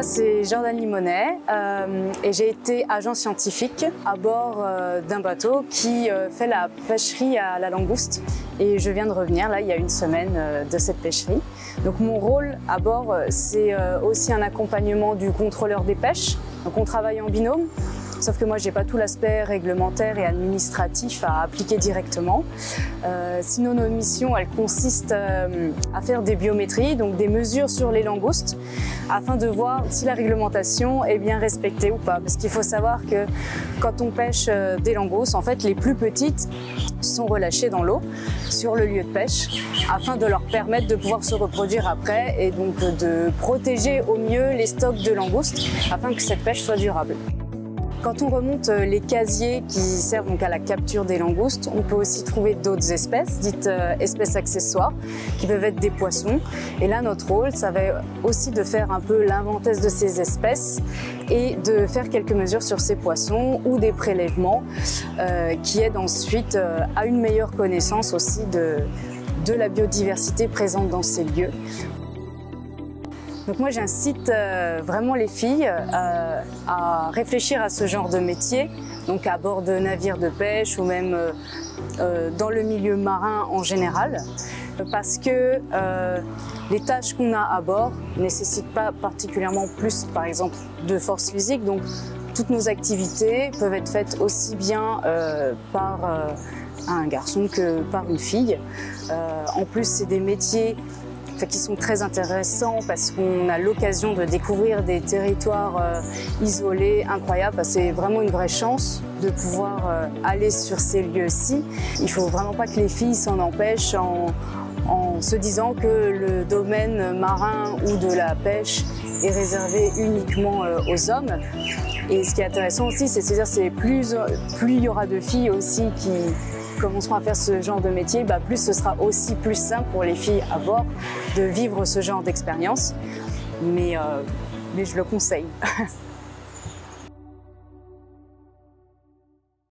Moi, c'est Jordan Limonet et j'ai été agent scientifique à bord d'un bateau qui fait la pêcherie à la langouste. Et je viens de revenir, là, il y a une semaine de cette pêcherie. Donc mon rôle à bord, c'est aussi un accompagnement du contrôleur des pêches. Donc on travaille en binôme. Sauf que moi, je n'ai pas tout l'aspect réglementaire et administratif à appliquer directement. Sinon, notre mission, elle consiste à faire des biométries, donc des mesures sur les langoustes, afin de voir si la réglementation est bien respectée ou pas. Parce qu'il faut savoir que quand on pêche des langoustes, en fait, les plus petites sont relâchées dans l'eau sur le lieu de pêche, afin de leur permettre de pouvoir se reproduire après et donc de protéger au mieux les stocks de langoustes, afin que cette pêche soit durable. Quand on remonte les casiers qui servent donc à la capture des langoustes, on peut aussi trouver d'autres espèces, dites espèces accessoires, qui peuvent être des poissons. Et là, notre rôle, ça va aussi de faire un peu l'inventaire de ces espèces et de faire quelques mesures sur ces poissons ou des prélèvements qui aident ensuite à une meilleure connaissance aussi de la biodiversité présente dans ces lieux. Donc moi j'incite vraiment les filles à réfléchir à ce genre de métier, donc à bord de navires de pêche ou même dans le milieu marin en général, parce que les tâches qu'on a à bord ne nécessitent pas particulièrement plus, par exemple, de force physique. Donc toutes nos activités peuvent être faites aussi bien par un garçon que par une fille. En plus, c'est des métiers qui sont très intéressants parce qu'on a l'occasion de découvrir des territoires isolés, incroyables. C'est vraiment une vraie chance de pouvoir aller sur ces lieux-ci. Il ne faut vraiment pas que les filles s'en empêchent en se disant que le domaine marin ou de la pêche est réservé uniquement aux hommes. Et ce qui est intéressant aussi, c'est de se dire que plus il y aura de filles aussi qui commenceront à faire ce genre de métier, plus ce sera aussi plus simple pour les filles à bord de vivre ce genre d'expérience. Mais je le conseille.